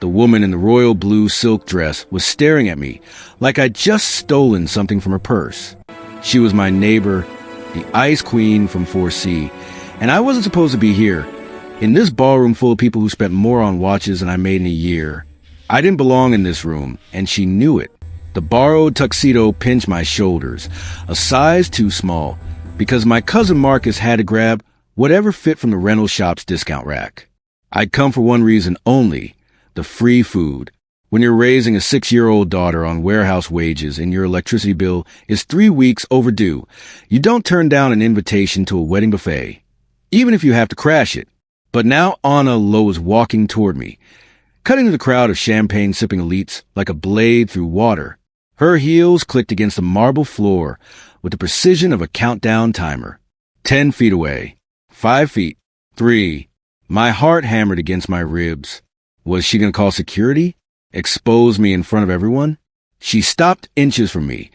The woman in the royal blue silk dress was staring at me like I'd just stolen something from her purse. She was my neighbor, the Ice Queen from 4C, and I wasn't supposed to be here. In this ballroom full of people who spent more on watches than I made in a year, I didn't belong in this room, and she knew it. The borrowed tuxedo pinched my shoulders, a size too small, because my cousin Marcus had to grab whatever fit from the rental shop's discount rack. I'd come for one reason only, the free food. When you're raising a 6-year-old daughter on warehouse wages and your electricity bill is 3 weeks overdue, you don't turn down an invitation to a wedding buffet, even if you have to crash it. But now Anna Lowe was walking toward me, cutting through the crowd of champagne-sipping elites like a blade through water. Her heels clicked against the marble floor with the precision of a countdown timer. 10 feet away. 5 feet. 3. My heart hammered against my ribs. Was she going to call security? Expose me in front of everyone? She stopped inches from me,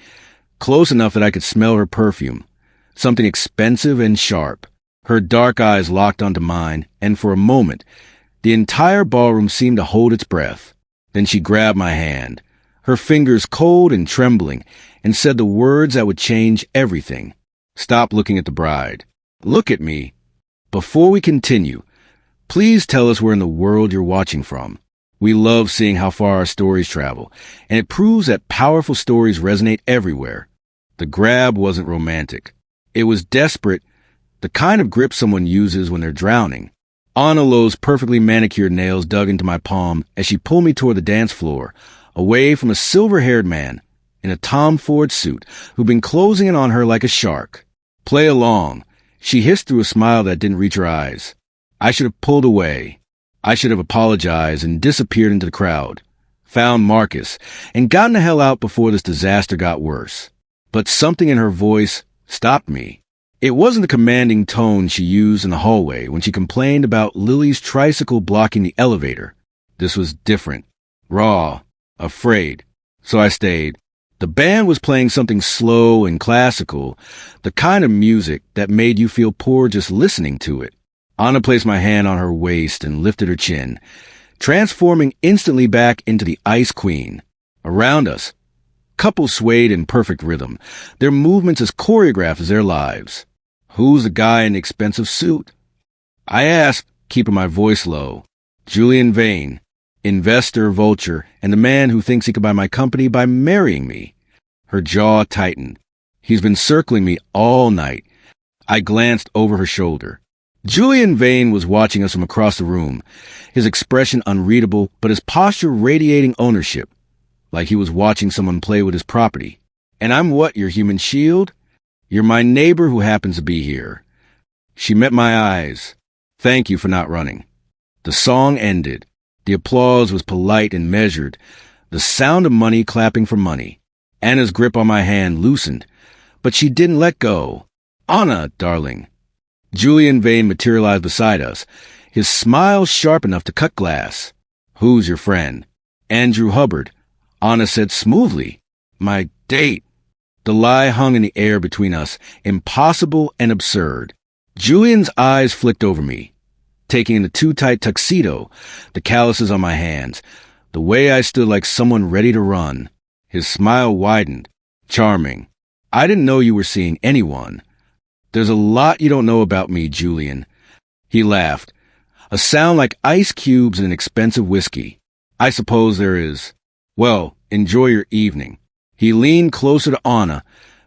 close enough that I could smell her perfume, something expensive and sharp. Her dark eyes locked onto mine, and for a moment, the entire ballroom seemed to hold its breath. Then she grabbed my hand, her fingers cold and trembling, and said the words that would change everything. Stop looking at the bride. Look at me. Before we continue, please tell us where in the world you're watching from. We love seeing how far our stories travel, and it proves that powerful stories resonate everywhere. The grab wasn't romantic. It was desperate, the kind of grip someone uses when they're drowning. Anna Lowe's perfectly manicured nails dug into my palm as she pulled me toward the dance floor, away from a silver-haired man in a Tom Ford suit who'd been closing in on her like a shark. Play along, she hissed through a smile that didn't reach her eyes. I should have pulled away. I should have apologized and disappeared into the crowd, found Marcus, and gotten the hell out before this disaster got worse. But something in her voice stopped me. It wasn't the commanding tone she used in the hallway when she complained about Lily's tricycle blocking the elevator. This was different, raw, afraid. So I stayed. The band was playing something slow and classical, the kind of music that made you feel poor just listening to it. Anna placed my hand on her waist and lifted her chin, transforming instantly back into the Ice Queen. Around us, couples swayed in perfect rhythm, their movements as choreographed as their lives. Who's the guy in the expensive suit? I asked, keeping my voice low. Julian Vane, investor, vulture, and the man who thinks he could buy my company by marrying me. Her jaw tightened. He's been circling me all night. I glanced over her shoulder. Julian Vane was watching us from across the room, his expression unreadable, but his posture radiating ownership, like he was watching someone play with his property. And I'm what, your human shield? You're my neighbor who happens to be here. She met my eyes. Thank you for not running. The song ended. The applause was polite and measured, the sound of money clapping for money. Anna's grip on my hand loosened, but she didn't let go. Anna, darling. Julian Vane materialized beside us, his smile sharp enough to cut glass. Who's your friend? Andrew Hubbard. Anna said smoothly. My date. The lie hung in the air between us, impossible and absurd. Julian's eyes flicked over me, taking in the too-tight tuxedo, the calluses on my hands, the way I stood like someone ready to run. His smile widened. Charming. I didn't know you were seeing anyone. There's a lot you don't know about me, Julian. He laughed, a sound like ice cubes in an expensive whiskey. I suppose there is. Well, enjoy your evening. He leaned closer to Anna,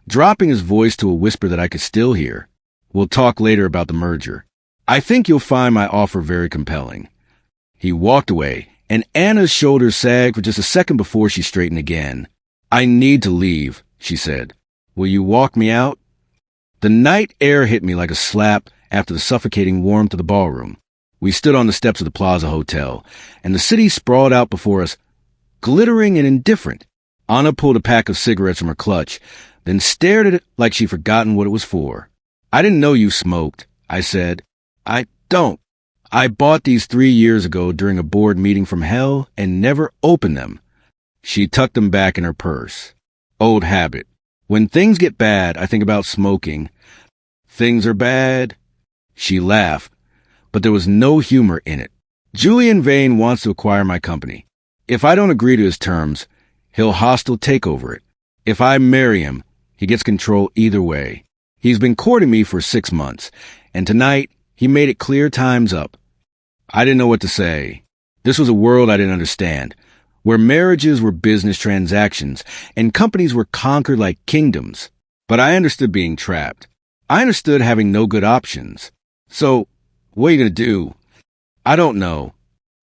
dropping his voice to a whisper that I could still hear. We'll talk later about the merger. I think you'll find my offer very compelling. He walked away, and Anna's shoulders sagged for just a second before she straightened again. I need to leave, she said. Will you walk me out? The night air hit me like a slap after the suffocating warmth of the ballroom. We stood on the steps of the Plaza Hotel, and the city sprawled out before us, glittering and indifferent. Anna pulled a pack of cigarettes from her clutch, then stared at it like she'd forgotten what it was for. I didn't know you smoked, I said. I don't. I bought these 3 years ago during a board meeting from hell and never opened them. She tucked them back in her purse. Old habit. When things get bad, I think about smoking. Things are bad. She laughed, but there was no humor in it. Julian Vane wants to acquire my company. If I don't agree to his terms, he'll hostile take over it. If I marry him, he gets control either way. He's been courting me for 6 months, and tonight he made it clear time's up. I didn't know what to say. This was a world I didn't understand, where marriages were business transactions and companies were conquered like kingdoms. But I understood being trapped. I understood having no good options. So, what are you going to do? I don't know.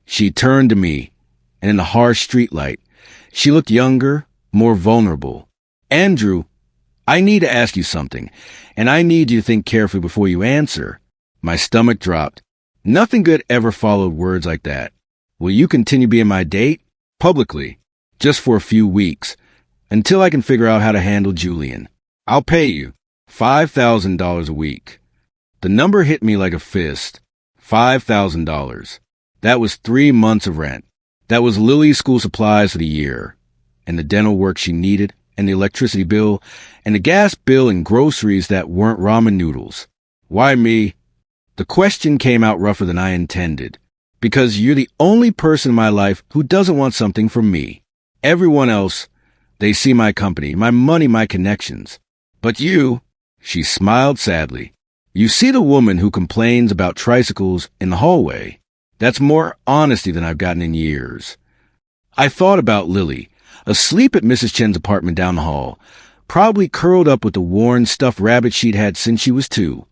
She turned to me, and in the harsh streetlight, she looked younger, more vulnerable. Andrew, I need to ask you something, and I need you to think carefully before you answer. My stomach dropped. Nothing good ever followed words like that. Will you continue being my date? Publicly. Just for a few weeks. Until I can figure out how to handle Julian. I'll pay you $5,000 a week. The number hit me like a fist. $5,000. That was 3 months of rent. That was Lily's school supplies for the year. And the dental work she needed, and the electricity bill, and the gas bill and groceries that weren't ramen noodles. Why me? The question came out rougher than I intended. Because you're the only person in my life who doesn't want something from me. Everyone else, they see my company, my money, my connections. But you, she smiled sadly, you see the woman who complains about tricycles in the hallway. That's more honesty than I've gotten in years. I thought about Lily, asleep at Mrs. Chen's apartment down the hall, probably curled up with the worn stuffed rabbit she'd had since she was 2.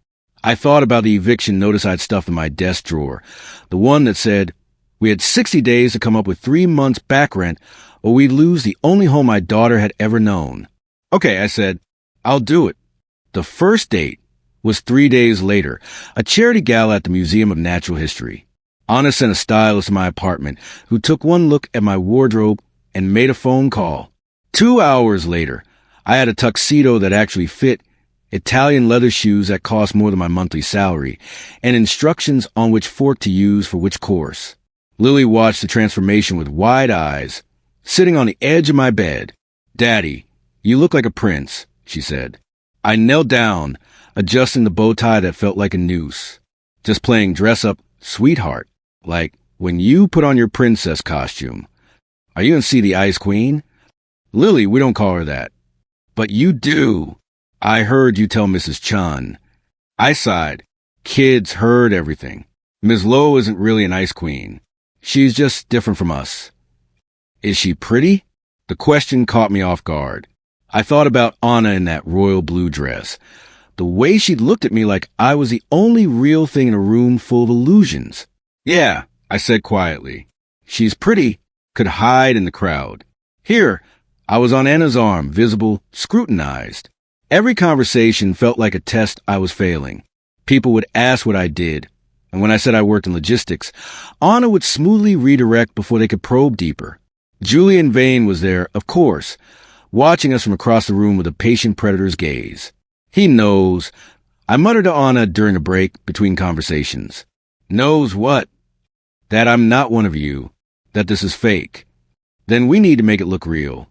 I thought about the eviction notice I'd stuffed in my desk drawer, the one that said, we had 60 days to come up with 3 months back rent, or we'd lose the only home my daughter had ever known. Okay, I said, I'll do it. The first date was 3 days later, a charity gala at the Museum of Natural History. Anna sent a stylist to my apartment who took one look at my wardrobe and made a phone call. 2 hours later, I had a tuxedo that actually fit, Italian leather shoes that cost more than my monthly salary, and instructions on which fork to use for which course. Lily watched the transformation with wide eyes, sitting on the edge of my bed. Daddy, you look like a prince, she said. I knelt down, adjusting the bow tie that felt like a noose. Just playing dress-up sweetheart, like when you put on your princess costume. Are you going to see the Ice Queen? Lily, we don't call her that. But you do. I heard you tell Mrs. Chun. I sighed. Kids heard everything. Ms. Lowe isn't really an ice queen. She's just different from us. Is she pretty? The question caught me off guard. I thought about Anna in that royal blue dress. The way she looked at me like I was the only real thing in a room full of illusions. Yeah, I said quietly. She's pretty, could hide in the crowd. Here, I was on Anna's arm, visible, scrutinized. Every conversation felt like a test I was failing. People would ask what I did, and when I said I worked in logistics, Anna would smoothly redirect before they could probe deeper. Julian Vane was there, of course, watching us from across the room with a patient predator's gaze. He knows, I muttered to Anna during a break between conversations. Knows what? That I'm not one of you, that this is fake. Then we need to make it look real.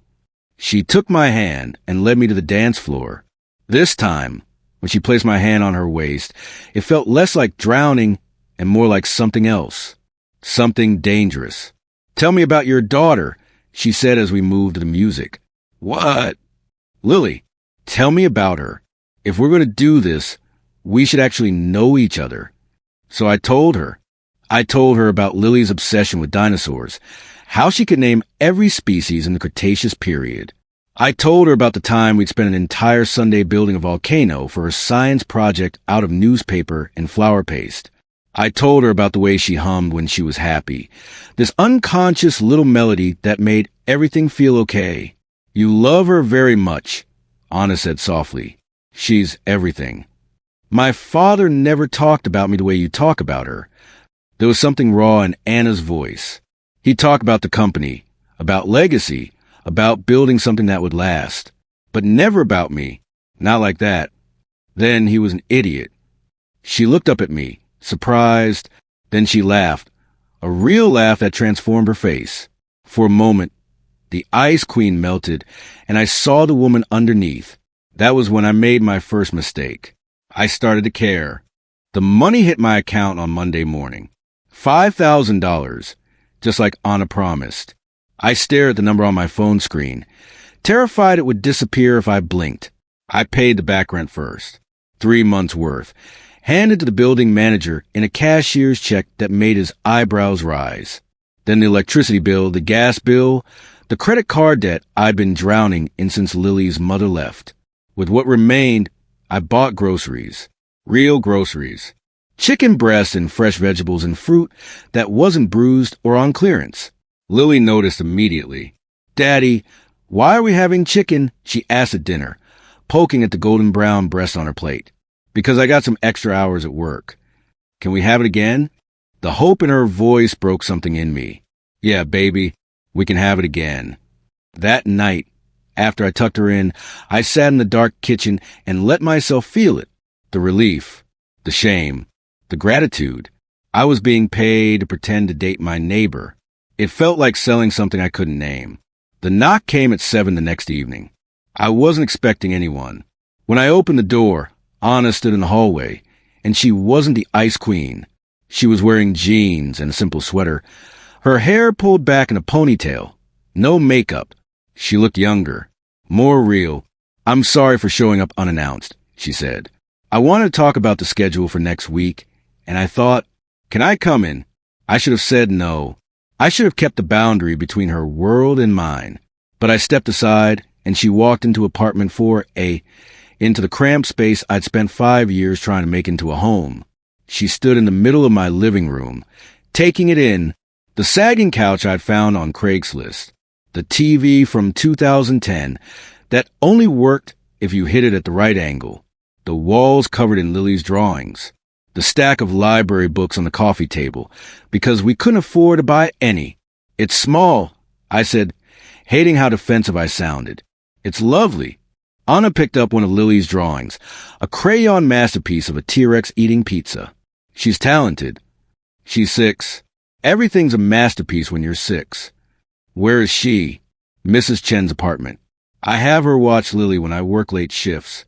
She took my hand and led me to the dance floor. This time, when she placed my hand on her waist, it felt less like drowning and more like something else. Something dangerous. Tell me about your daughter, she said as we moved to the music. What? Lily, tell me about her. If we're going to do this, we should actually know each other. So I told her. I told her about Lily's obsession with dinosaurs, how she could name every species in the Cretaceous period. I told her about the time we'd spent an entire Sunday building a volcano for her science project out of newspaper and flour paste. I told her about the way she hummed when she was happy, this unconscious little melody that made everything feel okay. You love her very much, Anna said softly. She's everything. My father never talked about me the way you talk about her. There was something raw in Anna's voice. He talked about the company, about legacy, about building something that would last, but never about me. Not like that. Then he was an idiot. She looked up at me, surprised. Then she laughed, a real laugh that transformed her face. For a moment, the Ice Queen melted, and I saw the woman underneath. That was when I made my first mistake. I started to care. The money hit my account on Monday morning. $5,000, just like Anna promised. I stared at the number on my phone screen, terrified it would disappear if I blinked. I paid the back rent first, 3 months' worth, handed to the building manager in a cashier's check that made his eyebrows rise. Then the electricity bill, the gas bill, the credit card debt I'd been drowning in since Lily's mother left. With what remained, I bought groceries. Real groceries. Chicken breasts and fresh vegetables and fruit that wasn't bruised or on clearance. Lily noticed immediately. "Daddy, why are we having chicken?" she asked at dinner, poking at the golden brown breast on her plate. "Because I got some extra hours at work." "Can we have it again?" The hope in her voice broke something in me. "Yeah, baby, we can have it again." That night, after I tucked her in, I sat in the dark kitchen and let myself feel it. The relief, the shame, the gratitude. I was being paid to pretend to date my neighbor. It felt like selling something I couldn't name. The knock came at 7 the next evening. I wasn't expecting anyone. When I opened the door, Anna stood in the hallway, and she wasn't the ice queen. She was wearing jeans and a simple sweater, her hair pulled back in a ponytail. No makeup. She looked younger, more real. "I'm sorry for showing up unannounced," she said. "I wanted to talk about the schedule for next week, and I thought, can I come in?" I should have said no. I should have kept the boundary between her world and mine. But I stepped aside, and she walked into apartment 4A, into the cramped space I'd spent 5 years trying to make into a home. She stood in the middle of my living room, taking it in, the sagging couch I'd found on Craigslist, the TV from 2010 that only worked if you hit it at the right angle, the walls covered in Lily's drawings, the stack of library books on the coffee table, because we couldn't afford to buy any. "It's small," I said, hating how defensive I sounded. "It's lovely." Anna picked up one of Lily's drawings, a crayon masterpiece of a T-Rex eating pizza. "She's talented." "She's 6. Everything's a masterpiece when you're 6. "Where is she?" "Mrs. Chen's apartment. I have her watch Lily when I work late shifts."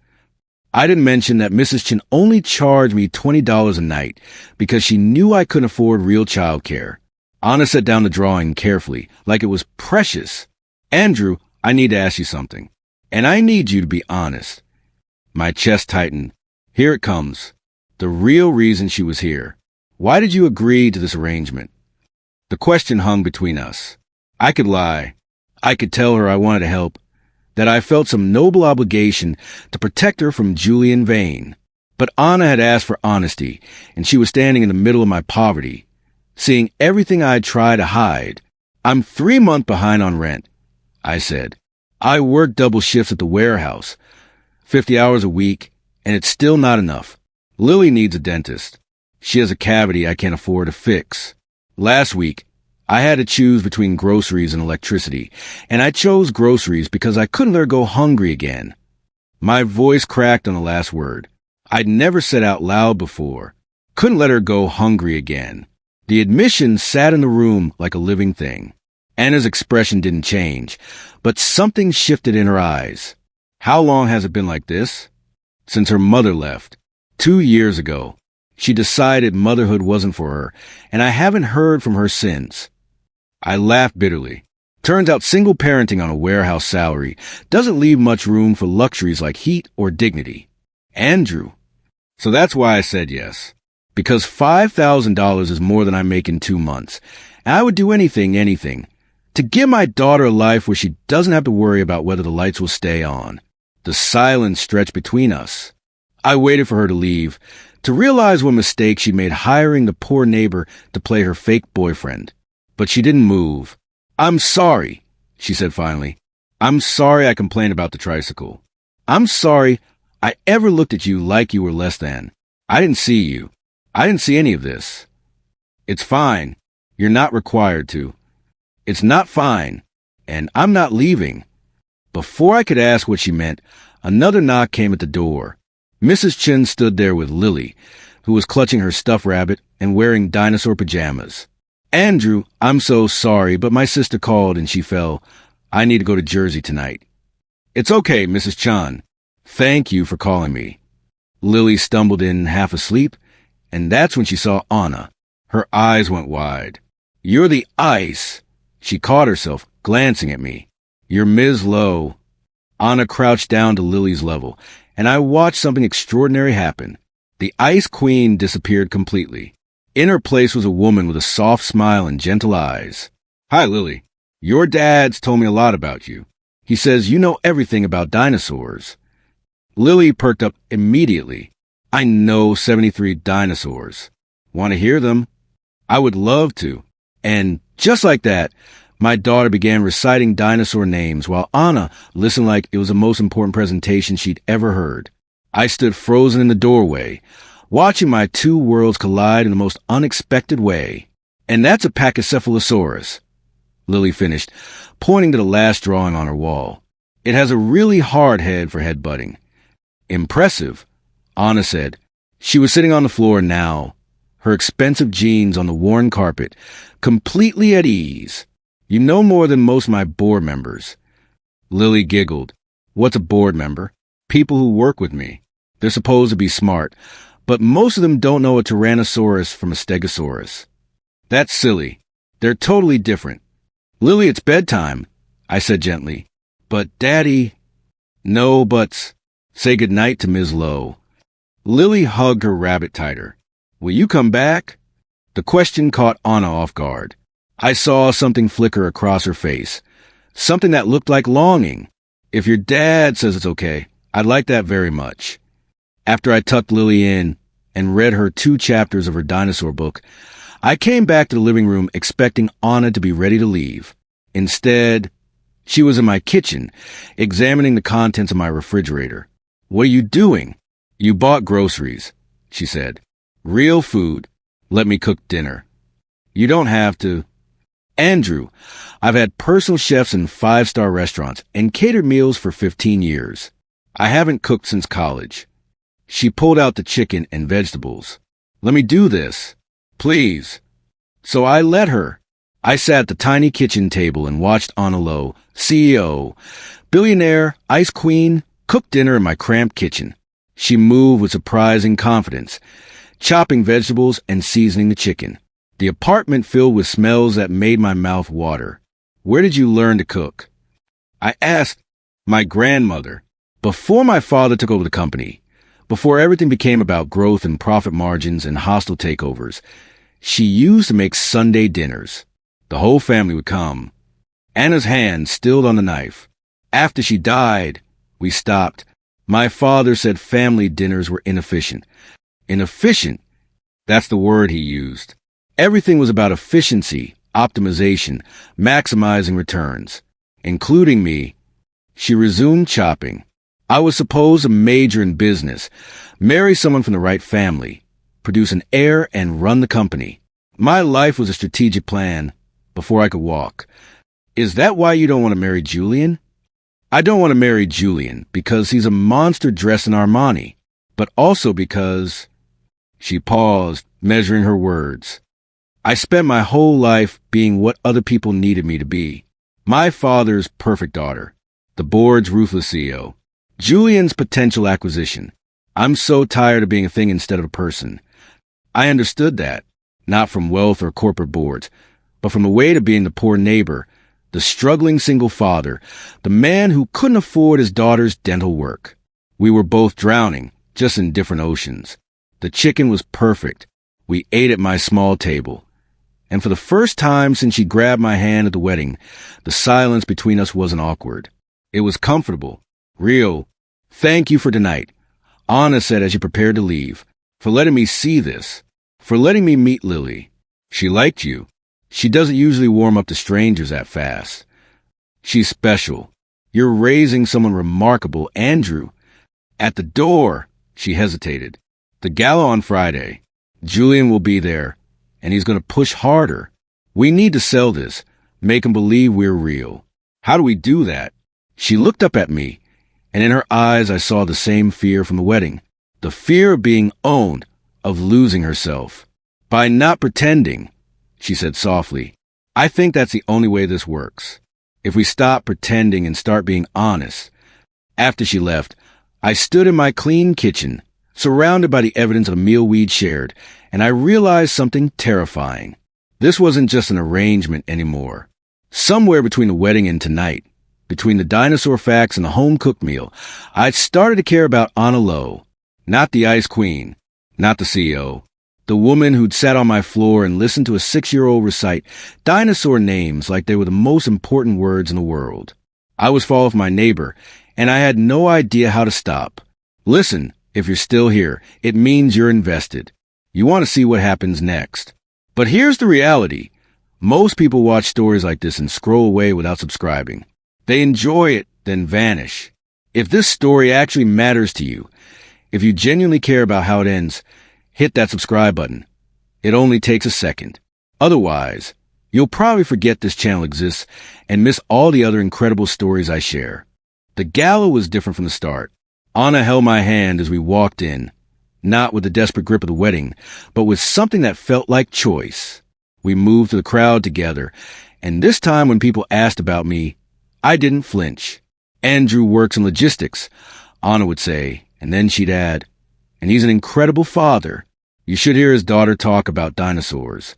I didn't mention that Mrs. Chen only charged me $20 a night because she knew I couldn't afford real childcare. Anna set down the drawing carefully, like it was precious. "Andrew, I need to ask you something. And I need you to be honest." My chest tightened. Here it comes. The real reason she was here. "Why did you agree to this arrangement?" The question hung between us. I could lie. I could tell her I wanted to help, that I felt some noble obligation to protect her from Julian Vane. But Anna had asked for honesty, and she was standing in the middle of my poverty, seeing everything I'd tried to hide. "I'm 3 months behind on rent," I said. "I work double shifts at the warehouse, 50 hours a week, and it's still not enough. Lily needs a dentist. She has a cavity I can't afford to fix. Last week, I had to choose between groceries and electricity, and I chose groceries because I couldn't let her go hungry again." My voice cracked on the last word. I'd never said out loud before. Couldn't let her go hungry again. The admission sat in the room like a living thing. Anna's expression didn't change, but something shifted in her eyes. "How long has it been like this?" "Since her mother left. 2 years ago. She decided motherhood wasn't for her, and I haven't heard from her since." I laughed bitterly. Turns out single parenting on a warehouse salary doesn't leave much room for luxuries like heat or dignity. "Andrew." So that's why I said yes. Because $5,000 is more than I make in 2 months. And I would do anything, to give my daughter a life where she doesn't have to worry about whether the lights will stay on. The silence stretched between us. I waited for her to leave, to realize what mistake she made hiring the poor neighbor to play her fake boyfriend. But she didn't move. "I'm sorry," she said finally. "I'm sorry I complained about the tricycle. I'm sorry I ever looked at you like you were less than. I didn't see you. I didn't see any of this. It's fine. You're not required to. It's not fine. And I'm not leaving." Before I could ask what she meant, another knock came at the door. Mrs. Chen stood there with Lily, who was clutching her stuffed rabbit and wearing dinosaur pajamas. "Andrew, I'm so sorry, but my sister called and she fell. I need to go to Jersey tonight." "It's okay, Mrs. Chan. Thank you for calling me." Lily stumbled in half asleep, and that's when she saw Anna. Her eyes went wide. "You're the ice." She caught herself, glancing at me. "You're Ms. Lowe." Anna crouched down to Lily's level, and I watched something extraordinary happen. The Ice Queen disappeared completely. In her place was a woman with a soft smile and gentle eyes. "Hi, Lily. Your dad's told me a lot about you. He says you know everything about dinosaurs." Lily perked up immediately. "I know 73 dinosaurs. Want to hear them?" "I would love to." And just like that, my daughter began reciting dinosaur names while Anna listened like it was the most important presentation she'd ever heard. I stood frozen in the doorway, watching my two worlds collide in the most unexpected way. "And that's a Pachycephalosaurus," Lily finished, pointing to the last drawing on her wall. "It has a really hard head for headbutting." "Impressive," Anna said. She was sitting on the floor now, her expensive jeans on the worn carpet, completely at ease. "You know more than most of my board members." Lily giggled. "What's a board member?" "People who work with me. They're supposed to be smart, but most of them don't know a Tyrannosaurus from a Stegosaurus." "That's silly. They're totally different." "Lily, it's bedtime," I said gently. "But Daddy—" "No buts. Say goodnight to Ms. Lowe." Lily hugged her rabbit tighter. "Will you come back?" The question caught Anna off guard. I saw something flicker across her face, something that looked like longing. "If your dad says it's okay, I'd like that very much." After I tucked Lily in and read her 2 chapters of her dinosaur book, I came back to the living room expecting Anna to be ready to leave. Instead, she was in my kitchen, examining the contents of my refrigerator. "What are you doing?" "You bought groceries," she said. "Real food. Let me cook dinner." "You don't have to." "Andrew, I've had personal chefs in 5-star restaurants and catered meals for 15 years. I haven't cooked since college." She pulled out the chicken and vegetables. "Let me do this. Please." So I let her. I sat at the tiny kitchen table and watched Anna Lowe, CEO, billionaire, ice queen, cook dinner in my cramped kitchen. She moved with surprising confidence, chopping vegetables and seasoning the chicken. The apartment filled with smells that made my mouth water. "Where did you learn to cook?" I asked. "My grandmother. Before my father took over the company, before everything became about growth and profit margins and hostile takeovers, she used to make Sunday dinners. The whole family would come. Anna's hand stilled on the knife. After she died, we stopped. My father said family dinners were inefficient." Inefficient? That's the word he used. Everything was about efficiency, optimization, maximizing returns, including me. She resumed chopping. "I was supposed to major in business, marry someone from the right family, produce an heir, and run the company. My life was a strategic plan before I could walk." "Is that why you don't want to marry Julian?" "I don't want to marry Julian because he's a monster dressed in Armani, but also because—" She paused, measuring her words. "I spent my whole life being what other people needed me to be. My father's perfect daughter, the board's ruthless CEO, Julian's potential acquisition. I'm so tired of being a thing instead of a person." I understood that, not from wealth or corporate boards, but from the weight of being the poor neighbor, the struggling single father, the man who couldn't afford his daughter's dental work. We were both drowning, just in different oceans. The chicken was perfect. We ate at my small table. And for the first time since she grabbed my hand at the wedding, the silence between us wasn't awkward. It was comfortable, real. "Thank you for tonight," Anna said as she prepared to leave, "for letting me see this, for letting me meet Lily. She liked you. She doesn't usually warm up to strangers that fast. She's special. You're raising someone remarkable, Andrew." At the door, she hesitated. "The gala on Friday. Julian will be there, and he's going to push harder. We need to sell this, make him believe we're real." "How do we do that?" She looked up at me, and in her eyes I saw the same fear from the wedding. The fear of being owned, of losing herself. "By not pretending," she said softly. "I think that's the only way this works. If we stop pretending and start being honest." After she left, I stood in my clean kitchen, surrounded by the evidence of the meal we'd shared, and I realized something terrifying. This wasn't just an arrangement anymore. Somewhere between the wedding and tonight, between the dinosaur facts and the home-cooked meal, I started to care about Anna Lowe. Not the Ice Queen, not the CEO. The woman who'd sat on my floor and listened to a 6-year-old recite dinosaur names like they were the most important words in the world. I was following my neighbor, and I had no idea how to stop. Listen, if you're still here, it means you're invested. You want to see what happens next. But here's the reality. Most people watch stories like this and scroll away without subscribing. They enjoy it, then vanish. If this story actually matters to you, if you genuinely care about how it ends, hit that subscribe button. It only takes a second. Otherwise, you'll probably forget this channel exists and miss all the other incredible stories I share. The gala was different from the start. Anna held my hand as we walked in, not with the desperate grip of the wedding, but with something that felt like choice. We moved through the crowd together, and this time when people asked about me, I didn't flinch. Andrew works in logistics, Anna would say, and then she'd add, and he's an incredible father. You should hear his daughter talk about dinosaurs.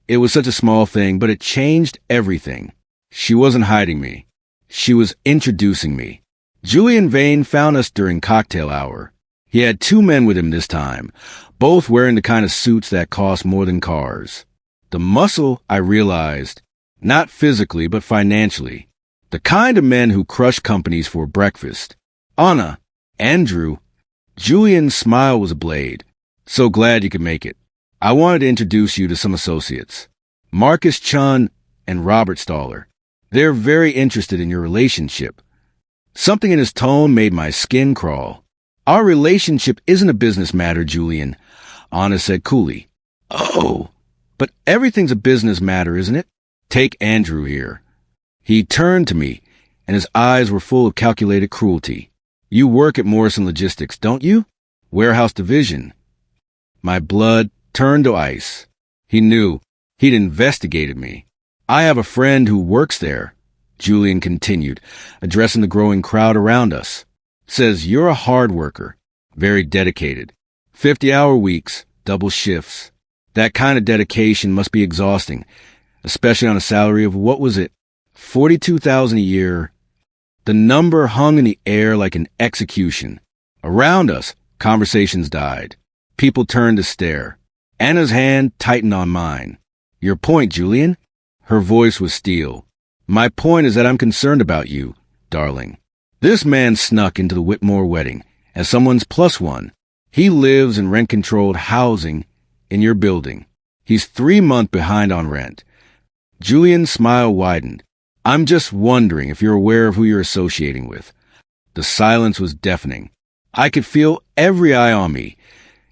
It was such a small thing, but it changed everything. She wasn't hiding me. She was introducing me. Julian Vane found us during cocktail hour. He had 2 men with him this time, both wearing the kind of suits that cost more than cars. The muscle, I realized, not physically but financially. The kind of men who crush companies for breakfast. Anna, Andrew, Julian's smile was a blade. So glad you could make it. I wanted to introduce you to some associates. Marcus Chun and Robert Staller. They're very interested in your relationship. Something in his tone made my skin crawl. Our relationship isn't a business matter, Julian, Anna said coolly. Oh, but everything's a business matter, isn't it? Take Andrew here. He turned to me, and his eyes were full of calculated cruelty. You work at Morrison Logistics, don't you? Warehouse division. My blood turned to ice. He knew. He'd investigated me. I have a friend who works there, Julian continued, addressing the growing crowd around us. Says you're a hard worker, very dedicated. 50-hour weeks, double shifts. That kind of dedication must be exhausting, especially on a salary of, what was it, $42,000 a year. The number hung in the air like an execution. Around us, conversations died. People turned to stare. Anna's hand tightened on mine. Your point, Julian? Her voice was steel. My point is that I'm concerned about you, darling. This man snuck into the Whitmore wedding as someone's plus one. He lives in rent-controlled housing in your building. He's 3 months behind on rent. Julian's smile widened. I'm just wondering if you're aware of who you're associating with. The silence was deafening. I could feel every eye on me,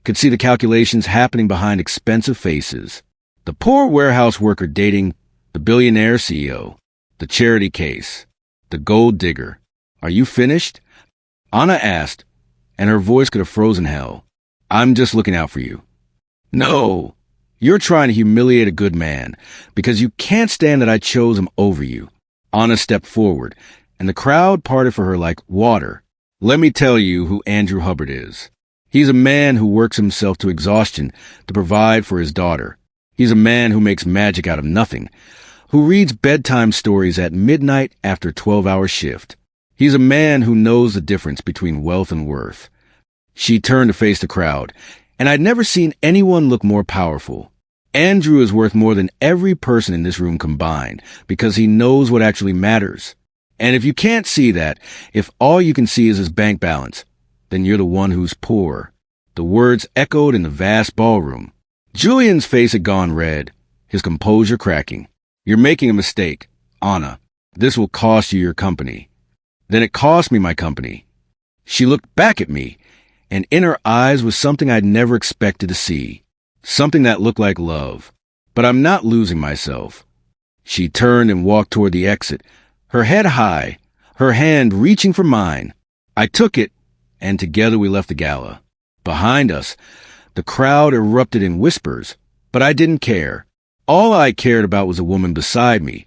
could see the calculations happening behind expensive faces. The poor warehouse worker dating the billionaire CEO, the charity case, the gold digger. Are you finished? Anna asked, and her voice could have frozen hell. I'm just looking out for you. No, you're trying to humiliate a good man because you can't stand that I chose him over you. Anna stepped forward, and the crowd parted for her like water. Let me tell you who Andrew Hubbard is. He's a man who works himself to exhaustion to provide for his daughter. He's a man who makes magic out of nothing, who reads bedtime stories at midnight after a 12-hour shift. He's a man who knows the difference between wealth and worth. She turned to face the crowd, and I'd never seen anyone look more powerful. Andrew is worth more than every person in this room combined because he knows what actually matters. And if you can't see that, if all you can see is his bank balance, then you're the one who's poor. The words echoed in the vast ballroom. Julian's face had gone red, his composure cracking. You're making a mistake, Anna. This will cost you your company. Then it cost me my company. She looked back at me, and in her eyes was something I'd never expected to see. Something that looked like love. But I'm not losing myself. She turned and walked toward the exit, her head high, her hand reaching for mine. I took it, and together we left the gala. Behind us, the crowd erupted in whispers, but I didn't care. All I cared about was the woman beside me,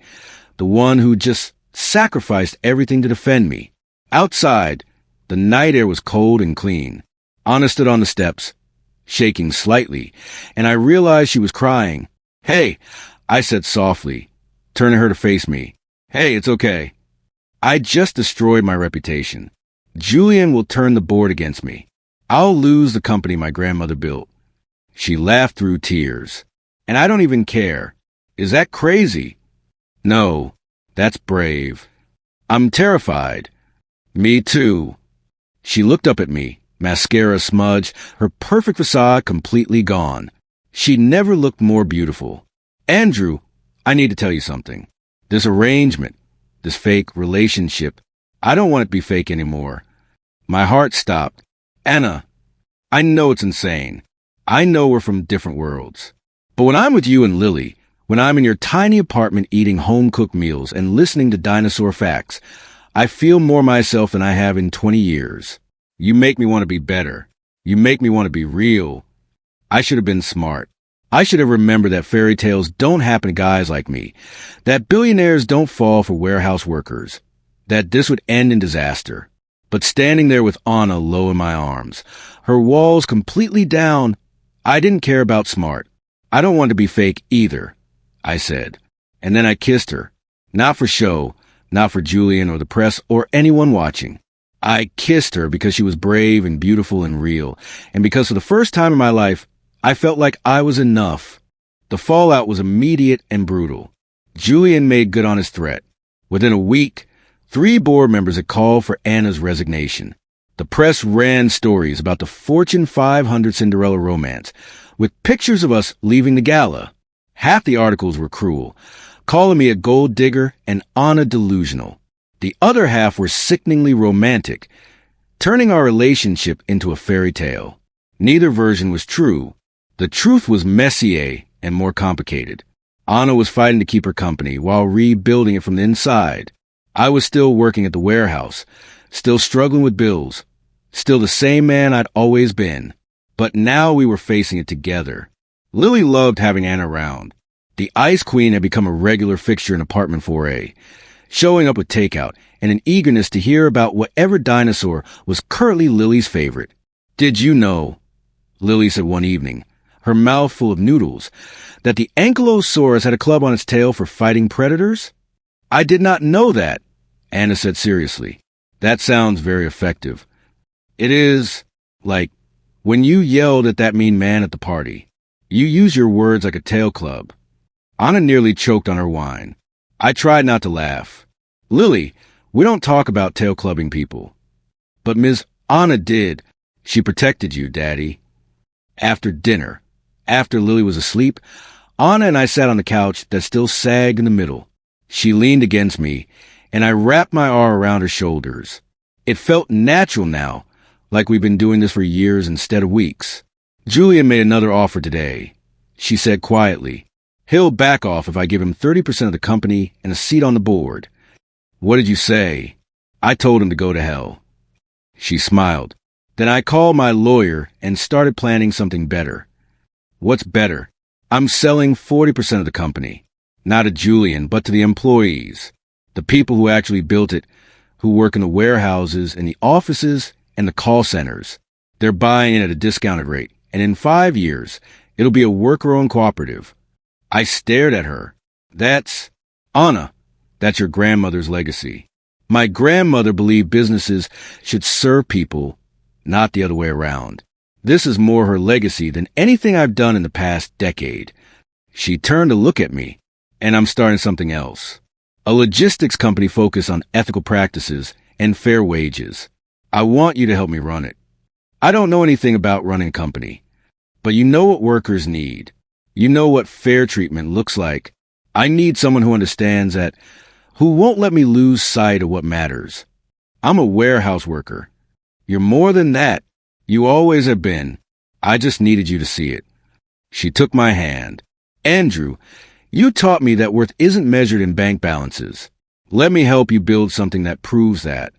the one who just sacrificed everything to defend me. Outside, the night air was cold and clean. Anna stood on the steps, shaking slightly, and I realized she was crying. Hey, I said softly, turning her to face me. Hey, it's okay. I just destroyed my reputation. Julian will turn the board against me. I'll lose the company my grandmother built. She laughed through tears. And I don't even care. Is that crazy? No, that's brave. I'm terrified. Me too. She looked up at me, mascara smudged, her perfect facade completely gone. She never looked more beautiful. Andrew, I need to tell you something. This arrangement, this fake relationship, I don't want it to be fake anymore. My heart stopped. Anna, I know it's insane. I know we're from different worlds. But when I'm with you and Lily, when I'm in your tiny apartment eating home-cooked meals and listening to dinosaur facts, I feel more myself than I have in 20 years. You make me want to be better. You make me want to be real. I should have been smart. I should have remembered that fairy tales don't happen to guys like me, that billionaires don't fall for warehouse workers, that this would end in disaster. But standing there with Anna low in my arms, her walls completely down, I didn't care about smart. I don't want to be fake either, I said. And then I kissed her. Not for show, not for Julian or the press or anyone watching. I kissed her because she was brave and beautiful and real, and because for the first time in my life, I felt like I was enough. The fallout was immediate and brutal. Julian made good on his threat. Within a week, 3 board members had called for Anna's resignation. The press ran stories about the Fortune 500 Cinderella romance, with pictures of us leaving the gala. Half the articles were cruel, calling me a gold digger and Anna delusional. The other half were sickeningly romantic, turning our relationship into a fairy tale. Neither version was true. The truth was messier and more complicated. Anna was fighting to keep her company while rebuilding it from the inside. I was still working at the warehouse, still struggling with bills, still the same man I'd always been. But now we were facing it together. Lily loved having Anna around. The Ice Queen had become a regular fixture in apartment 4A, showing up with takeout and an eagerness to hear about whatever dinosaur was currently Lily's favorite. Did you know, Lily said one evening, her mouth full of noodles, that the Ankylosaurus had a club on its tail for fighting predators? I did not know that, Anna said seriously. That sounds very effective. It is, like, when you yelled at that mean man at the party. You use your words like a tail club. Anna nearly choked on her wine. I tried not to laugh. Lily, we don't talk about tail clubbing people. But Ms. Anna did. She protected you, Daddy. After dinner, after Lily was asleep, Anna and I sat on the couch that still sagged in the middle. She leaned against me, and I wrapped my arm around her shoulders. It felt natural now, like we've been doing this for years instead of weeks. Julian made another offer today. She said quietly, he'll back off if I give him 30% of the company and a seat on the board. What did you say? I told him to go to hell. She smiled. Then I called my lawyer and started planning something better. What's better? I'm selling 40% of the company. Not to Julian, but to the employees. The people who actually built it, who work in the warehouses and the offices and the call centers. They're buying in at a discounted rate, and in 5 years, it'll be a worker-owned cooperative. I stared at her. That's Anna. That's your grandmother's legacy. My grandmother believed businesses should serve people, not the other way around. This is more her legacy than anything I've done in the past decade. She turned to look at me, and I'm starting something else. A logistics company focused on ethical practices and fair wages. I want you to help me run it. I don't know anything about running a company, but you know what workers need. You know what fair treatment looks like. I need someone who understands that, who won't let me lose sight of what matters. I'm a warehouse worker. You're more than that. You always have been. I just needed you to see it. She took my hand. Andrew, you taught me that worth isn't measured in bank balances. Let me help you build something that proves that.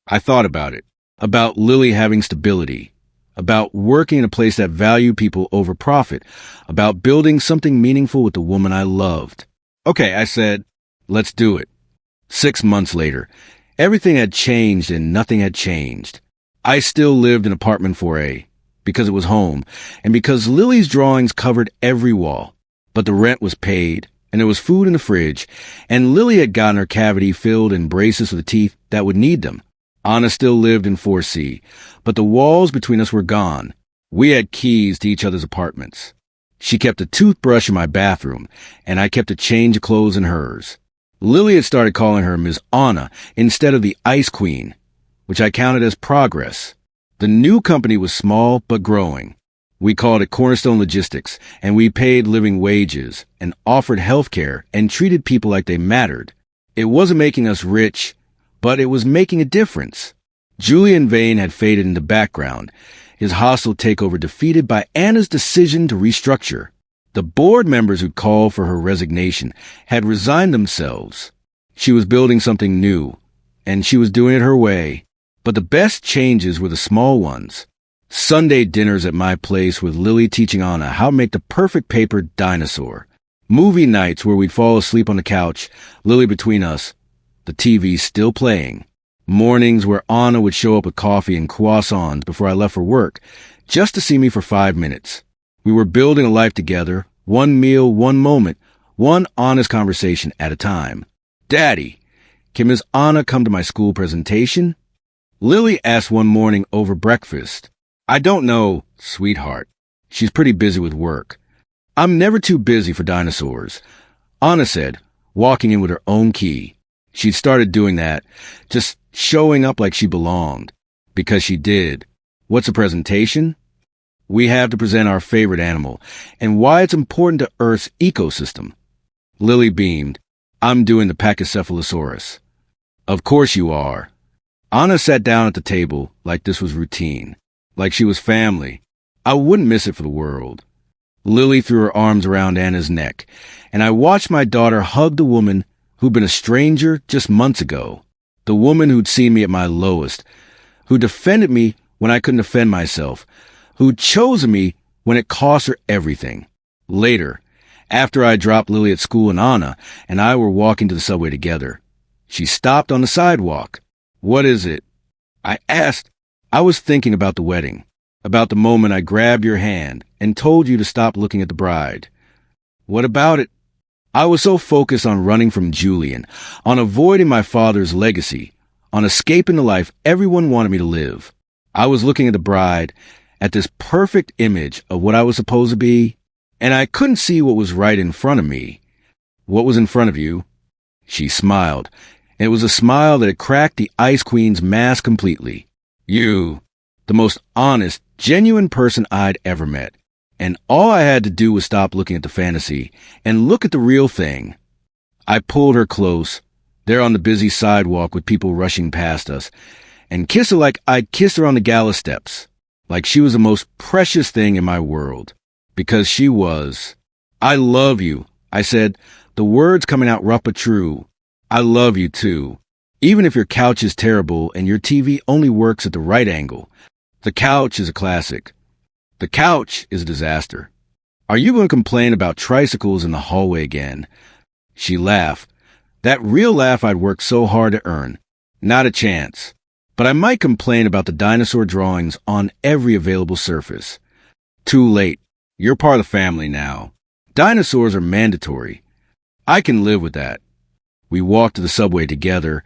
I thought about it. About Lily having stability, about working in a place that valued people over profit, about building something meaningful with the woman I loved. Okay, I said, let's do it. 6 months later, everything had changed and nothing had changed. I still lived in apartment 4A, because it was home, and because Lily's drawings covered every wall. But the rent was paid, and there was food in the fridge, and Lily had gotten her cavity filled in braces for the teeth that would need them. Anna still lived in 4C, but the walls between us were gone. We had keys to each other's apartments. She kept a toothbrush in my bathroom, and I kept a change of clothes in hers. Lily had started calling her Ms. Anna instead of the Ice Queen, which I counted as progress. The new company was small but growing. We called it Cornerstone Logistics, and we paid living wages and offered health care and treated people like they mattered. It wasn't making us rich, but it was making a difference. Julian Vane had faded in the background, his hostile takeover defeated by Anna's decision to restructure. The board members who'd called for her resignation had resigned themselves. She was building something new, and she was doing it her way. But the best changes were the small ones. Sunday dinners at my place with Lily teaching Anna how to make the perfect paper dinosaur. Movie nights where we'd fall asleep on the couch, Lily between us, the TV still playing. Mornings where Anna would show up with coffee and croissants before I left for work, just to see me for 5 minutes. We were building a life together, one meal, one moment, one honest conversation at a time. Daddy, can Miss Anna come to my school presentation? Lily asked one morning over breakfast. I don't know, sweetheart. She's pretty busy with work. I'm never too busy for dinosaurs, Anna said, walking in with her own key. She'd started doing that, just showing up like she belonged. Because she did. What's a presentation? We have to present our favorite animal, and why it's important to Earth's ecosystem. Lily beamed. I'm doing the Pachycephalosaurus. Of course you are. Anna sat down at the table like this was routine, like she was family. I wouldn't miss it for the world. Lily threw her arms around Anna's neck, and I watched my daughter hug the woman who'd been a stranger just months ago, the woman who'd seen me at my lowest, who defended me when I couldn't defend myself, who'd chosen me when it cost her everything. Later, after I dropped Lily at school and Anna and I were walking to the subway together, she stopped on the sidewalk. What is it? I asked. I was thinking about the wedding, about the moment I grabbed your hand and told you to stop looking at the bride. What about it? I was so focused on running from Julian, on avoiding my father's legacy, on escaping the life everyone wanted me to live. I was looking at the bride, at this perfect image of what I was supposed to be, and I couldn't see what was right in front of me. What was in front of you? She smiled, and it was a smile that had cracked the Ice Queen's mask completely. You, the most honest, genuine person I'd ever met. And all I had to do was stop looking at the fantasy and look at the real thing. I pulled her close, there on the busy sidewalk with people rushing past us, and kissed her like I'd kissed her on the gala steps, like she was the most precious thing in my world. Because she was. I love you, I said, the words coming out rough but true. I love you too. Even if your couch is terrible and your TV only works at the right angle. The couch is a classic. The couch is a disaster. Are you going to complain about tricycles in the hallway again? She laughed. That real laugh I'd worked so hard to earn. Not a chance. But I might complain about the dinosaur drawings on every available surface. Too late. You're part of the family now. Dinosaurs are mandatory. I can live with that. We walked to the subway together,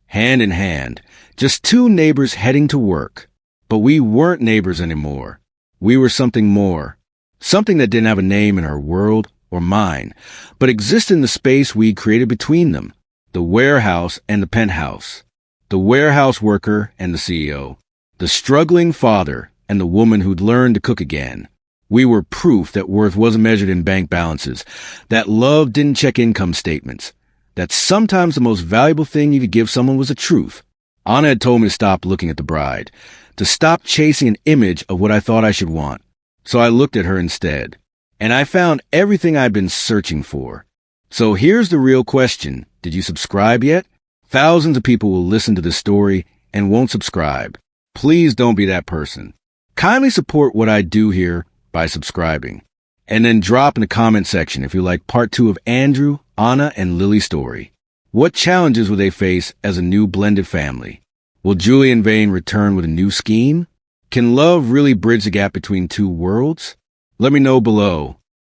hand in hand, just two neighbors heading to work. But we weren't neighbors anymore. We were something more, something that didn't have a name in her world or mine, but existed in the space we created between them, the warehouse and the penthouse, the warehouse worker and the CEO, the struggling father and the woman who'd learned to cook again. We were proof that worth wasn't measured in bank balances, that love didn't check income statements, that sometimes the most valuable thing you could give someone was the truth. Anna had told me to stop looking at the bride, to stop chasing an image of what I thought I should want. So I looked at her instead, and I found everything I'd been searching for. So here's the real question. Did you subscribe yet? Thousands of people will listen to this story and won't subscribe. Please don't be that person. Kindly support what I do here by subscribing. And then drop in the comment section if you like part 2 of Andrew, Anna, and Lily's story. What challenges will they face as a new blended family? Will Julian Vane return with a new scheme? Can love really bridge the gap between two worlds? Let me know below.